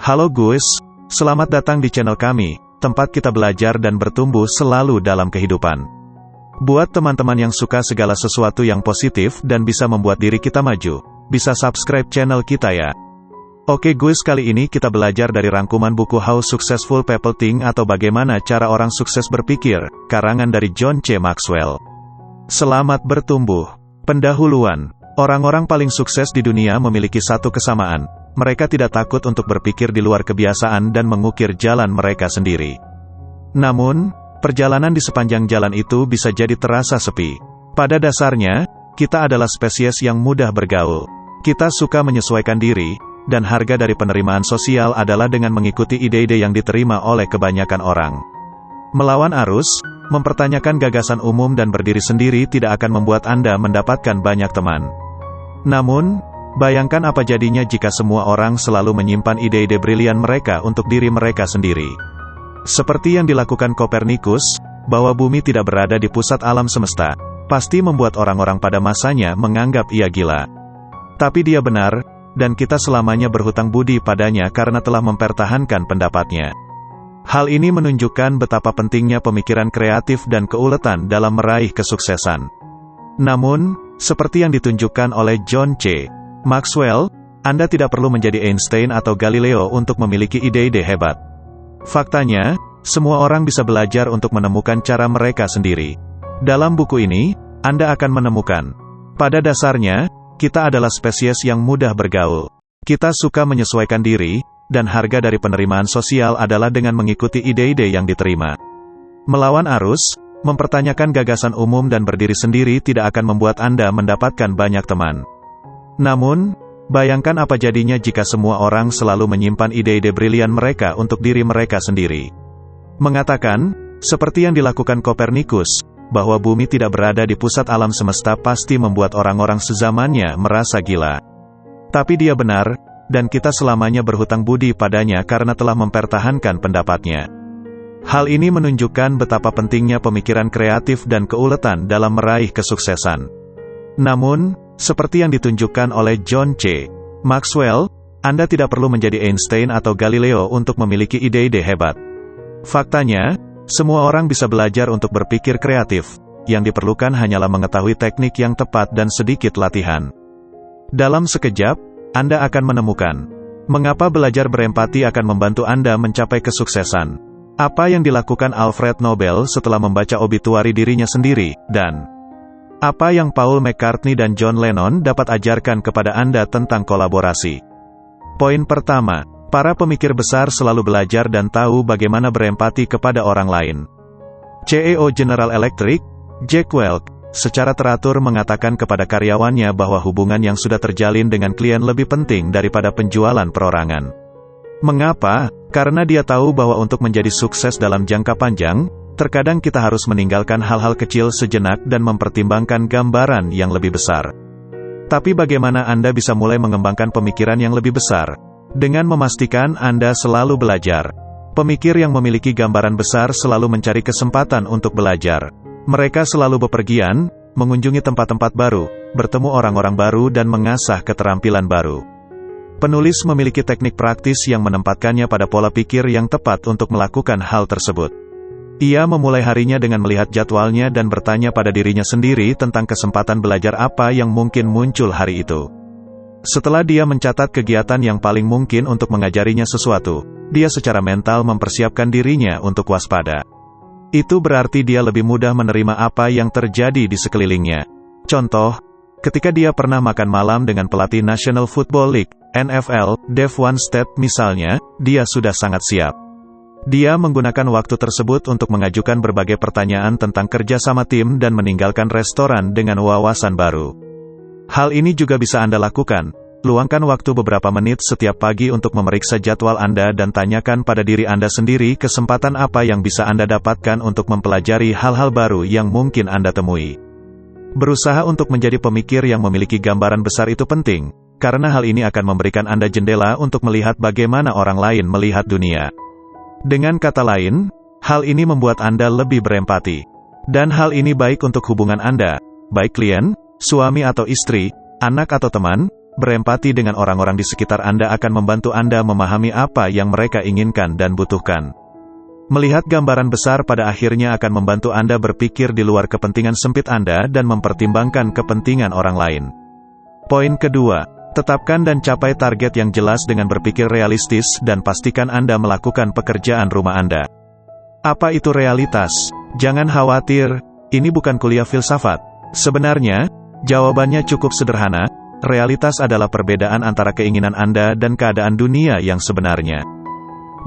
Halo guys, selamat datang di channel kami, tempat kita belajar dan bertumbuh selalu dalam kehidupan. Buat teman-teman yang suka segala sesuatu yang positif dan bisa membuat diri kita maju, bisa subscribe channel kita ya. Oke guys, kali ini kita belajar dari rangkuman buku How Successful People Think atau Bagaimana Cara Orang Sukses Berpikir, karangan dari John C. Maxwell. Selamat bertumbuh. Pendahuluan. Orang-orang paling sukses di dunia memiliki satu kesamaan. Mereka tidak takut untuk berpikir di luar kebiasaan dan mengukir jalan mereka sendiri. Namun, perjalanan di sepanjang jalan itu bisa jadi terasa sepi. Pada dasarnya, kita adalah spesies yang mudah bergaul. Kita suka menyesuaikan diri, dan harga dari penerimaan sosial adalah dengan mengikuti ide-ide yang diterima oleh kebanyakan orang. Melawan arus, mempertanyakan gagasan umum dan berdiri sendiri tidak akan membuat Anda mendapatkan banyak teman. Namun, bayangkan apa jadinya jika semua orang selalu menyimpan ide-ide brilian mereka untuk diri mereka sendiri. Seperti yang dilakukan Kopernikus, bahwa bumi tidak berada di pusat alam semesta, pasti membuat orang-orang pada masanya menganggap ia gila. Tapi dia benar, dan kita selamanya berhutang budi padanya karena telah mempertahankan pendapatnya. Hal ini menunjukkan betapa pentingnya pemikiran kreatif dan keuletan dalam meraih kesuksesan. Namun, seperti yang ditunjukkan oleh John C. Maxwell, Anda tidak perlu menjadi Einstein atau Galileo untuk memiliki ide-ide hebat. Faktanya, semua orang bisa belajar untuk menemukan cara mereka sendiri. Dalam buku ini, Anda akan menemukan, pada dasarnya, kita adalah spesies yang mudah bergaul. Kita suka menyesuaikan diri, dan harga dari penerimaan sosial adalah dengan mengikuti ide-ide yang diterima. Melawan arus, mempertanyakan gagasan umum dan berdiri sendiri tidak akan membuat Anda mendapatkan banyak teman. Namun, bayangkan apa jadinya jika semua orang selalu menyimpan ide-ide brilian mereka untuk diri mereka sendiri. Mengatakan, seperti yang dilakukan Kopernikus, bahwa bumi tidak berada di pusat alam semesta pasti membuat orang-orang sezamannya merasa gila. Tapi dia benar, dan kita selamanya berhutang budi padanya karena telah mempertahankan pendapatnya. Hal ini menunjukkan betapa pentingnya pemikiran kreatif dan keuletan dalam meraih kesuksesan. Namun, seperti yang ditunjukkan oleh John C. Maxwell, Anda tidak perlu menjadi Einstein atau Galileo untuk memiliki ide-ide hebat. Faktanya, semua orang bisa belajar untuk berpikir kreatif. Yang diperlukan hanyalah mengetahui teknik yang tepat dan sedikit latihan. Dalam sekejap, Anda akan menemukan mengapa belajar berempati akan membantu Anda mencapai kesuksesan. Apa yang dilakukan Alfred Nobel setelah membaca obituari dirinya sendiri, dan apa yang Paul McCartney dan John Lennon dapat ajarkan kepada Anda tentang kolaborasi. Poin pertama, para pemikir besar selalu belajar dan tahu bagaimana berempati kepada orang lain. CEO General Electric, Jack Welch, secara teratur mengatakan kepada karyawannya bahwa hubungan yang sudah terjalin dengan klien lebih penting daripada penjualan perorangan. Mengapa? Karena dia tahu bahwa untuk menjadi sukses dalam jangka panjang, terkadang kita harus meninggalkan hal-hal kecil sejenak dan mempertimbangkan gambaran yang lebih besar. Tapi bagaimana Anda bisa mulai mengembangkan pemikiran yang lebih besar? Dengan memastikan Anda selalu belajar. Pemikir yang memiliki gambaran besar selalu mencari kesempatan untuk belajar. Mereka selalu bepergian, mengunjungi tempat-tempat baru, bertemu orang-orang baru dan mengasah keterampilan baru. Penulis memiliki teknik praktis yang menempatkannya pada pola pikir yang tepat untuk melakukan hal tersebut. Ia memulai harinya dengan melihat jadwalnya dan bertanya pada dirinya sendiri tentang kesempatan belajar apa yang mungkin muncul hari itu. Setelah dia mencatat kegiatan yang paling mungkin untuk mengajarinya sesuatu, dia secara mental mempersiapkan dirinya untuk waspada. Itu berarti dia lebih mudah menerima apa yang terjadi di sekelilingnya. Contoh, ketika dia pernah makan malam dengan pelatih National Football League, NFL, Dave Wannstedt misalnya, dia sudah sangat siap. Dia menggunakan waktu tersebut untuk mengajukan berbagai pertanyaan tentang kerja sama tim dan meninggalkan restoran dengan wawasan baru. Hal ini juga bisa Anda lakukan. Luangkan waktu beberapa menit setiap pagi untuk memeriksa jadwal Anda dan tanyakan pada diri Anda sendiri kesempatan apa yang bisa Anda dapatkan untuk mempelajari hal-hal baru yang mungkin Anda temui. Berusaha untuk menjadi pemikir yang memiliki gambaran besar itu penting, karena hal ini akan memberikan Anda jendela untuk melihat bagaimana orang lain melihat dunia. Dengan kata lain, hal ini membuat Anda lebih berempati. Dan hal ini baik untuk hubungan Anda, baik klien, suami atau istri, anak atau teman, berempati dengan orang-orang di sekitar Anda akan membantu Anda memahami apa yang mereka inginkan dan butuhkan. Melihat gambaran besar pada akhirnya akan membantu Anda berpikir di luar kepentingan sempit Anda dan mempertimbangkan kepentingan orang lain. Poin kedua, tetapkan dan capai target yang jelas dengan berpikir realistis dan pastikan Anda melakukan pekerjaan rumah Anda. Apa itu realitas? Jangan khawatir, ini bukan kuliah filsafat. Sebenarnya, jawabannya cukup sederhana. Realitas adalah perbedaan antara keinginan Anda dan keadaan dunia yang sebenarnya.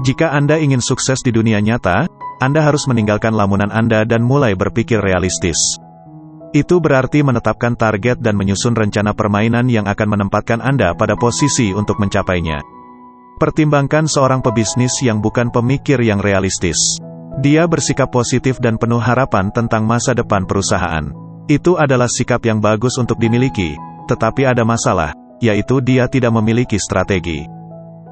Jika Anda ingin sukses di dunia nyata, Anda harus meninggalkan lamunan Anda dan mulai berpikir realistis. Itu berarti menetapkan target dan menyusun rencana permainan yang akan menempatkan Anda pada posisi untuk mencapainya. Pertimbangkan seorang pebisnis yang bukan pemikir yang realistis. Dia bersikap positif dan penuh harapan tentang masa depan perusahaan. Itu adalah sikap yang bagus untuk dimiliki. Tetapi ada masalah, yaitu dia tidak memiliki strategi.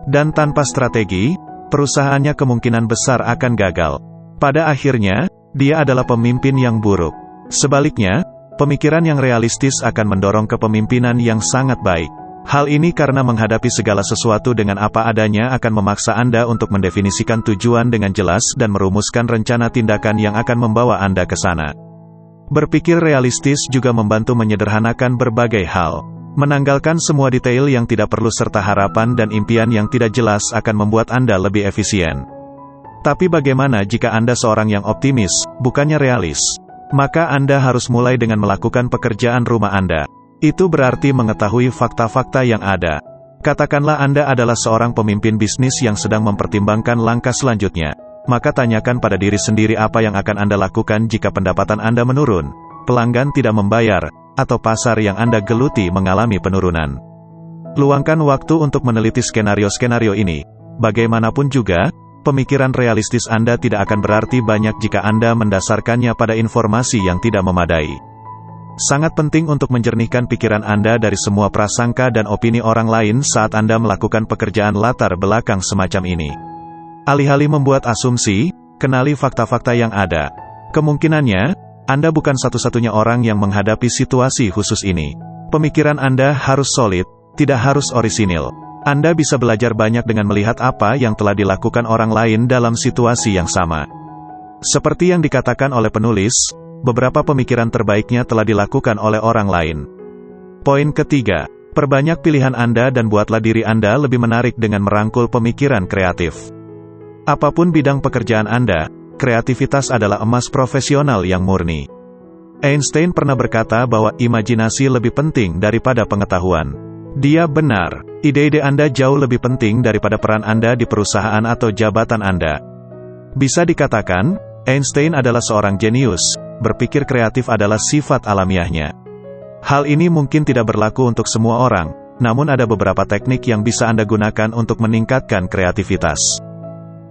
Dan tanpa strategi, perusahaannya kemungkinan besar akan gagal. Pada akhirnya, dia adalah pemimpin yang buruk. Sebaliknya, pemikiran yang realistis akan mendorong kepemimpinan yang sangat baik. Hal ini karena menghadapi segala sesuatu dengan apa adanya akan memaksa Anda untuk mendefinisikan tujuan dengan jelas dan merumuskan rencana tindakan yang akan membawa Anda ke sana. Berpikir realistis juga membantu menyederhanakan berbagai hal. Menanggalkan semua detail yang tidak perlu serta harapan dan impian yang tidak jelas akan membuat Anda lebih efisien. Tapi bagaimana jika Anda seorang yang optimis, bukannya realis? Maka Anda harus mulai dengan melakukan pekerjaan rumah Anda. Itu berarti mengetahui fakta-fakta yang ada. Katakanlah Anda adalah seorang pemimpin bisnis yang sedang mempertimbangkan langkah selanjutnya. Maka tanyakan pada diri sendiri apa yang akan Anda lakukan jika pendapatan Anda menurun, pelanggan tidak membayar, atau pasar yang Anda geluti mengalami penurunan. Luangkan waktu untuk meneliti skenario-skenario ini. Bagaimanapun juga, pemikiran realistis Anda tidak akan berarti banyak jika Anda mendasarkannya pada informasi yang tidak memadai. Sangat penting untuk menjernihkan pikiran Anda dari semua prasangka dan opini orang lain saat Anda melakukan pekerjaan latar belakang semacam ini. Alih-alih membuat asumsi, kenali fakta-fakta yang ada. Kemungkinannya, Anda bukan satu-satunya orang yang menghadapi situasi khusus ini. Pemikiran Anda harus solid, tidak harus orisinil. Anda bisa belajar banyak dengan melihat apa yang telah dilakukan orang lain dalam situasi yang sama. Seperti yang dikatakan oleh penulis, beberapa pemikiran terbaiknya telah dilakukan oleh orang lain. Poin ketiga, perbanyak pilihan Anda dan buatlah diri Anda lebih menarik dengan merangkul pemikiran kreatif. Apapun bidang pekerjaan Anda, kreativitas adalah emas profesional yang murni. Einstein pernah berkata bahwa imajinasi lebih penting daripada pengetahuan. Dia benar, ide-ide Anda jauh lebih penting daripada peran Anda di perusahaan atau jabatan Anda. Bisa dikatakan, Einstein adalah seorang jenius, berpikir kreatif adalah sifat alamiahnya. Hal ini mungkin tidak berlaku untuk semua orang, namun ada beberapa teknik yang bisa Anda gunakan untuk meningkatkan kreativitas.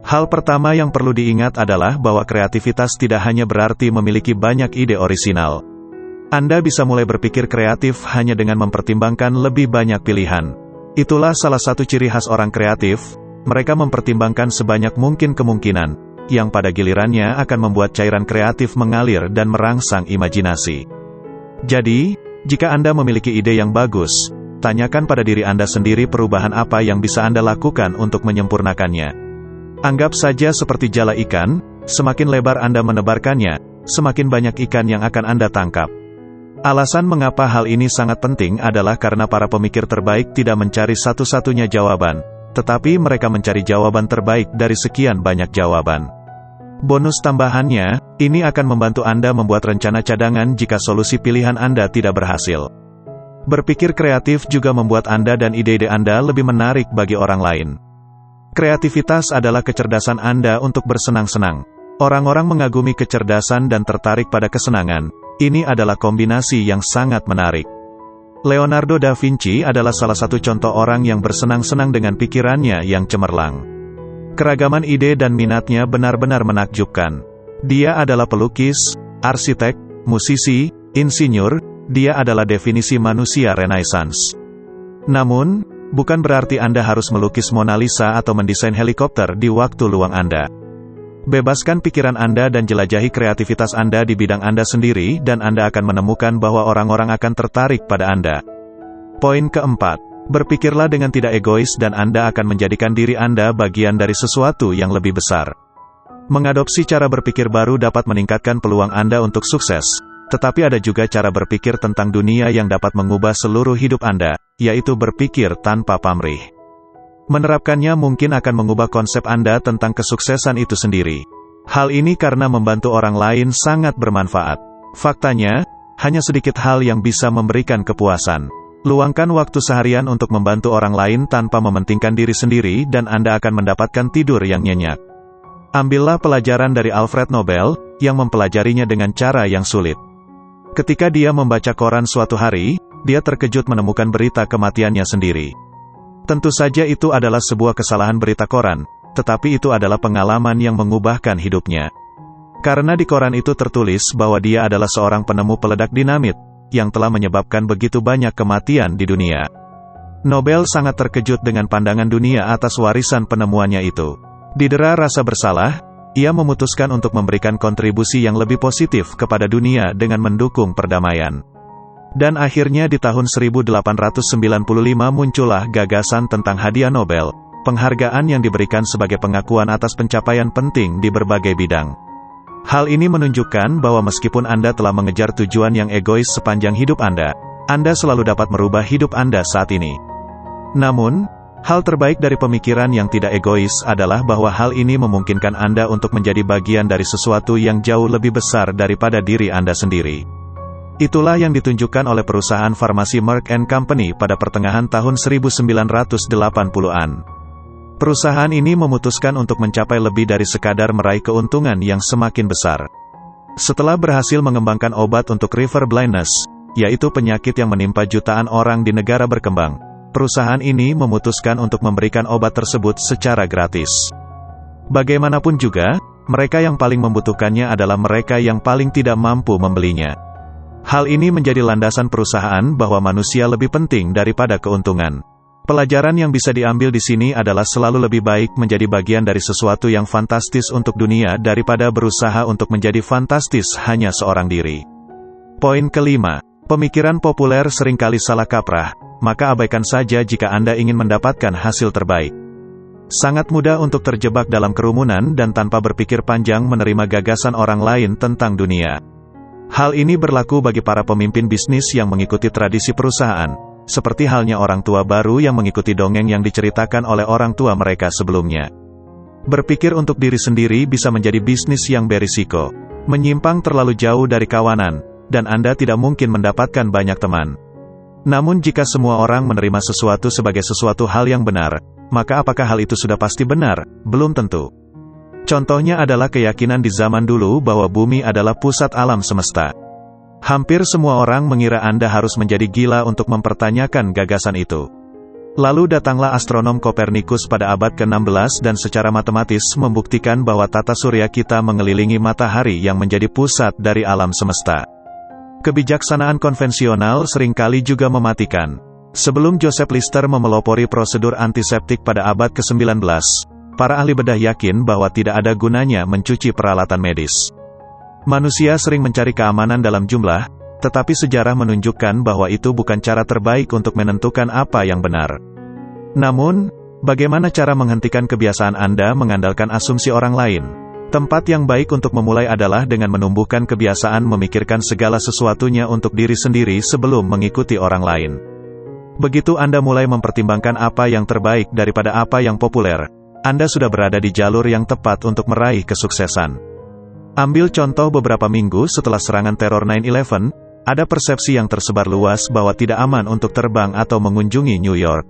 Hal pertama yang perlu diingat adalah bahwa kreativitas tidak hanya berarti memiliki banyak ide orisinal. Anda bisa mulai berpikir kreatif hanya dengan mempertimbangkan lebih banyak pilihan. Itulah salah satu ciri khas orang kreatif, mereka mempertimbangkan sebanyak mungkin kemungkinan, yang pada gilirannya akan membuat cairan kreatif mengalir dan merangsang imajinasi. Jadi, jika Anda memiliki ide yang bagus, tanyakan pada diri Anda sendiri perubahan apa yang bisa Anda lakukan untuk menyempurnakannya. Anggap saja seperti jala ikan, semakin lebar Anda menebarkannya, semakin banyak ikan yang akan Anda tangkap. Alasan mengapa hal ini sangat penting adalah karena para pemikir terbaik tidak mencari satu-satunya jawaban, tetapi mereka mencari jawaban terbaik dari sekian banyak jawaban. Bonus tambahannya, ini akan membantu Anda membuat rencana cadangan jika solusi pilihan Anda tidak berhasil. Berpikir kreatif juga membuat Anda dan ide-ide Anda lebih menarik bagi orang lain. Kreativitas adalah kecerdasan Anda untuk bersenang-senang. Orang-orang mengagumi kecerdasan dan tertarik pada kesenangan. Ini adalah kombinasi yang sangat menarik. Leonardo da Vinci adalah salah satu contoh orang yang bersenang-senang dengan pikirannya yang cemerlang. Keragaman ide dan minatnya benar-benar menakjubkan. Dia adalah pelukis, arsitek, musisi, insinyur, dia adalah definisi manusia Renaissance. Namun, bukan berarti Anda harus melukis Mona Lisa atau mendesain helikopter di waktu luang Anda. Bebaskan pikiran Anda dan jelajahi kreativitas Anda di bidang Anda sendiri dan Anda akan menemukan bahwa orang-orang akan tertarik pada Anda. Poin keempat, Berpikirlah dengan tidak egois dan Anda akan menjadikan diri Anda bagian dari sesuatu yang lebih besar. Mengadopsi cara berpikir baru dapat meningkatkan peluang Anda untuk sukses. Tetapi ada juga cara berpikir tentang dunia yang dapat mengubah seluruh hidup Anda, yaitu berpikir tanpa pamrih. Menerapkannya mungkin akan mengubah konsep Anda tentang kesuksesan itu sendiri. Hal ini karena membantu orang lain sangat bermanfaat. Faktanya, hanya sedikit hal yang bisa memberikan kepuasan. Luangkan waktu seharian untuk membantu orang lain tanpa mementingkan diri sendiri dan Anda akan mendapatkan tidur yang nyenyak. Ambillah pelajaran dari Alfred Nobel, yang mempelajarinya dengan cara yang sulit. Ketika dia membaca koran suatu hari, dia terkejut menemukan berita kematiannya sendiri. Tentu saja itu adalah sebuah kesalahan berita koran, tetapi itu adalah pengalaman yang mengubahkan hidupnya. Karena di koran itu tertulis bahwa dia adalah seorang penemu peledak dinamit, yang telah menyebabkan begitu banyak kematian di dunia. Nobel sangat terkejut dengan pandangan dunia atas warisan penemuannya itu. Didera rasa bersalah, ia memutuskan untuk memberikan kontribusi yang lebih positif kepada dunia dengan mendukung perdamaian. Dan akhirnya di tahun 1895 muncullah gagasan tentang hadiah Nobel, penghargaan yang diberikan sebagai pengakuan atas pencapaian penting di berbagai bidang. Hal ini menunjukkan bahwa meskipun Anda telah mengejar tujuan yang egois sepanjang hidup Anda selalu dapat merubah hidup Anda saat ini. Namun, hal terbaik dari pemikiran yang tidak egois adalah bahwa hal ini memungkinkan Anda untuk menjadi bagian dari sesuatu yang jauh lebih besar daripada diri Anda sendiri. Itulah yang ditunjukkan oleh perusahaan farmasi Merck & Company pada pertengahan tahun 1980-an. Perusahaan ini memutuskan untuk mencapai lebih dari sekadar meraih keuntungan yang semakin besar. Setelah berhasil mengembangkan obat untuk river blindness, yaitu penyakit yang menimpa jutaan orang di negara berkembang, perusahaan ini memutuskan untuk memberikan obat tersebut secara gratis. Bagaimanapun juga, mereka yang paling membutuhkannya adalah mereka yang paling tidak mampu membelinya. Hal ini menjadi landasan perusahaan bahwa manusia lebih penting daripada keuntungan. Pelajaran yang bisa diambil di sini adalah selalu lebih baik menjadi bagian dari sesuatu yang fantastis untuk dunia daripada berusaha untuk menjadi fantastis hanya seorang diri. Poin kelima, pemikiran populer seringkali salah kaprah, maka abaikan saja jika Anda ingin mendapatkan hasil terbaik. Sangat mudah untuk terjebak dalam kerumunan dan tanpa berpikir panjang menerima gagasan orang lain tentang dunia. Hal ini berlaku bagi para pemimpin bisnis yang mengikuti tradisi perusahaan, seperti halnya orang tua baru yang mengikuti dongeng yang diceritakan oleh orang tua mereka sebelumnya. Berpikir untuk diri sendiri bisa menjadi bisnis yang berisiko, menyimpang terlalu jauh dari kawanan, dan Anda tidak mungkin mendapatkan banyak teman. Namun jika semua orang menerima sesuatu sebagai sesuatu hal yang benar, maka apakah hal itu sudah pasti benar? Belum tentu. Contohnya adalah keyakinan di zaman dulu bahwa bumi adalah pusat alam semesta. Hampir semua orang mengira Anda harus menjadi gila untuk mempertanyakan gagasan itu. Lalu datanglah astronom Kopernikus pada abad ke-16 dan secara matematis membuktikan bahwa tata surya kita mengelilingi matahari yang menjadi pusat dari alam semesta. Kebijaksanaan konvensional seringkali juga mematikan. Sebelum Joseph Lister memelopori prosedur antiseptik pada abad ke-19, para ahli bedah yakin bahwa tidak ada gunanya mencuci peralatan medis. Manusia sering mencari keamanan dalam jumlah, tetapi sejarah menunjukkan bahwa itu bukan cara terbaik untuk menentukan apa yang benar. Namun, bagaimana cara menghentikan kebiasaan Anda mengandalkan asumsi orang lain? Tempat yang baik untuk memulai adalah dengan menumbuhkan kebiasaan memikirkan segala sesuatunya untuk diri sendiri sebelum mengikuti orang lain. Begitu Anda mulai mempertimbangkan apa yang terbaik daripada apa yang populer, Anda sudah berada di jalur yang tepat untuk meraih kesuksesan. Ambil contoh beberapa minggu setelah serangan teror 9/11, ada persepsi yang tersebar luas bahwa tidak aman untuk terbang atau mengunjungi New York.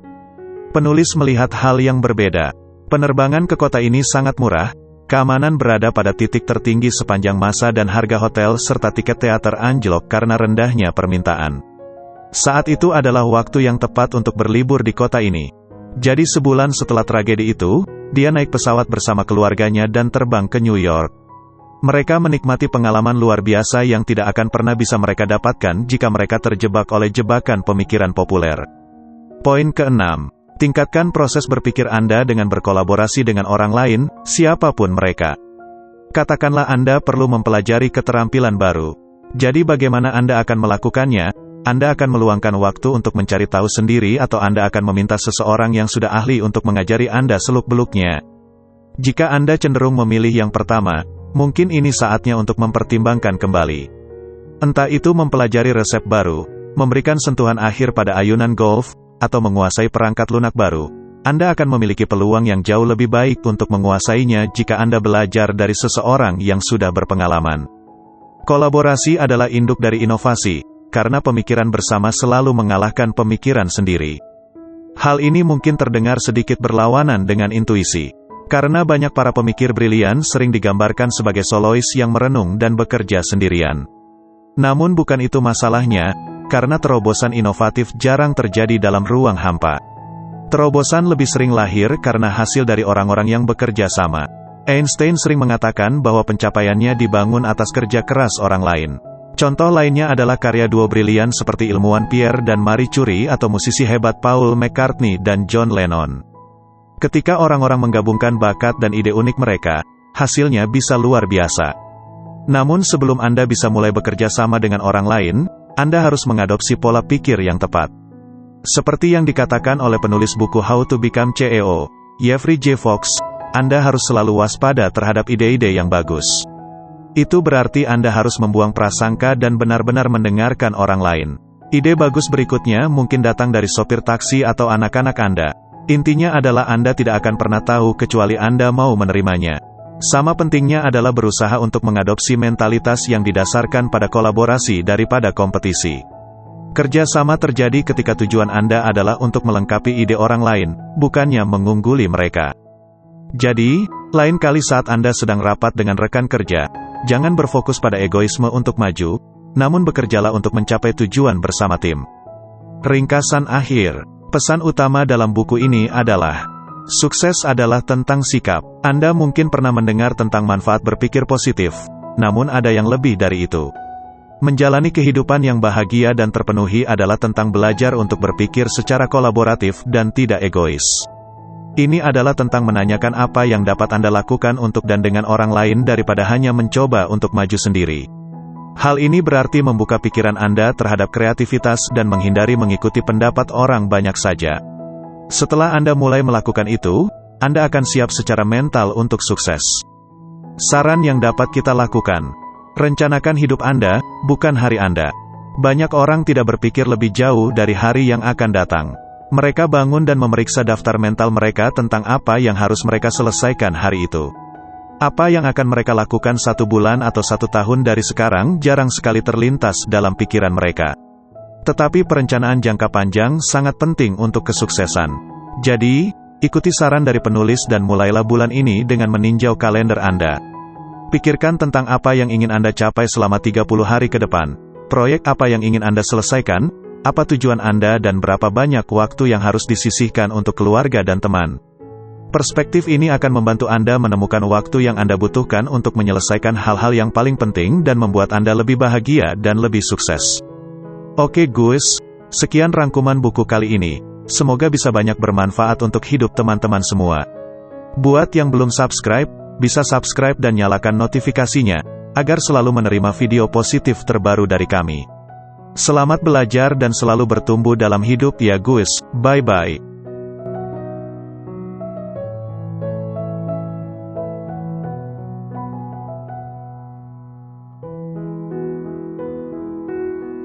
Penulis melihat hal yang berbeda. Penerbangan ke kota ini sangat murah, keamanan berada pada titik tertinggi sepanjang masa dan harga hotel serta tiket teater anjlok karena rendahnya permintaan. Saat itu adalah waktu yang tepat untuk berlibur di kota ini. Jadi sebulan setelah tragedi itu, dia naik pesawat bersama keluarganya dan terbang ke New York. Mereka menikmati pengalaman luar biasa yang tidak akan pernah bisa mereka dapatkan jika mereka terjebak oleh jebakan pemikiran populer. Poin ke-6. Tingkatkan proses berpikir Anda dengan berkolaborasi dengan orang lain, siapapun mereka. Katakanlah Anda perlu mempelajari keterampilan baru. Jadi bagaimana Anda akan melakukannya? Anda akan meluangkan waktu untuk mencari tahu sendiri atau Anda akan meminta seseorang yang sudah ahli untuk mengajari Anda seluk-beluknya. Jika Anda cenderung memilih yang pertama, mungkin ini saatnya untuk mempertimbangkan kembali. Entah itu mempelajari resep baru, memberikan sentuhan akhir pada ayunan golf, atau menguasai perangkat lunak baru. Anda akan memiliki peluang yang jauh lebih baik untuk menguasainya jika Anda belajar dari seseorang yang sudah berpengalaman. Kolaborasi adalah induk dari inovasi, karena pemikiran bersama selalu mengalahkan pemikiran sendiri. Hal ini mungkin terdengar sedikit berlawanan dengan intuisi, karena banyak para pemikir brilian sering digambarkan sebagai solois yang merenung dan bekerja sendirian. Namun bukan itu masalahnya, karena terobosan inovatif jarang terjadi dalam ruang hampa. Terobosan lebih sering lahir karena hasil dari orang-orang yang bekerja sama. Einstein sering mengatakan bahwa pencapaiannya dibangun atas kerja keras orang lain. Contoh lainnya adalah karya duo brilian seperti ilmuwan Pierre dan Marie Curie atau musisi hebat Paul McCartney dan John Lennon. Ketika orang-orang menggabungkan bakat dan ide unik mereka, hasilnya bisa luar biasa. Namun sebelum Anda bisa mulai bekerja sama dengan orang lain, Anda harus mengadopsi pola pikir yang tepat. Seperti yang dikatakan oleh penulis buku How to Become CEO, Jeffrey J. Fox, Anda harus selalu waspada terhadap ide-ide yang bagus. Itu berarti Anda harus membuang prasangka dan benar-benar mendengarkan orang lain. Ide bagus berikutnya mungkin datang dari sopir taksi atau anak-anak Anda. Intinya adalah Anda tidak akan pernah tahu kecuali Anda mau menerimanya. Sama pentingnya adalah berusaha untuk mengadopsi mentalitas yang didasarkan pada kolaborasi daripada kompetisi. Kerja sama terjadi ketika tujuan Anda adalah untuk melengkapi ide orang lain, bukannya mengungguli mereka. Jadi, lain kali saat Anda sedang rapat dengan rekan kerja, jangan berfokus pada egoisme untuk maju, namun bekerjalah untuk mencapai tujuan bersama tim. Ringkasan akhir, pesan utama dalam buku ini adalah, sukses adalah tentang sikap. Anda mungkin pernah mendengar tentang manfaat berpikir positif, namun ada yang lebih dari itu. Menjalani kehidupan yang bahagia dan terpenuhi adalah tentang belajar untuk berpikir secara kolaboratif dan tidak egois. Ini adalah tentang menanyakan apa yang dapat Anda lakukan untuk dan dengan orang lain daripada hanya mencoba untuk maju sendiri. Hal ini berarti membuka pikiran Anda terhadap kreativitas dan menghindari mengikuti pendapat orang banyak saja. Setelah Anda mulai melakukan itu, Anda akan siap secara mental untuk sukses. Saran yang dapat kita lakukan: rencanakan hidup Anda, bukan hari Anda. Banyak orang tidak berpikir lebih jauh dari hari yang akan datang. Mereka bangun dan memeriksa daftar mental mereka tentang apa yang harus mereka selesaikan hari itu. Apa yang akan mereka lakukan 1 bulan atau 1 tahun dari sekarang jarang sekali terlintas dalam pikiran mereka. Tetapi perencanaan jangka panjang sangat penting untuk kesuksesan. Jadi, ikuti saran dari penulis dan mulailah bulan ini dengan meninjau kalender Anda. Pikirkan tentang apa yang ingin Anda capai selama 30 hari ke depan. Proyek apa yang ingin Anda selesaikan, apa tujuan Anda dan berapa banyak waktu yang harus disisihkan untuk keluarga dan teman. Perspektif ini akan membantu Anda menemukan waktu yang Anda butuhkan untuk menyelesaikan hal-hal yang paling penting dan membuat Anda lebih bahagia dan lebih sukses. Oke guys, sekian rangkuman buku kali ini. Semoga bisa banyak bermanfaat untuk hidup teman-teman semua. Buat yang belum subscribe, bisa subscribe dan nyalakan notifikasinya, agar selalu menerima video positif terbaru dari kami. Selamat belajar dan selalu bertumbuh dalam hidup ya guys, bye-bye.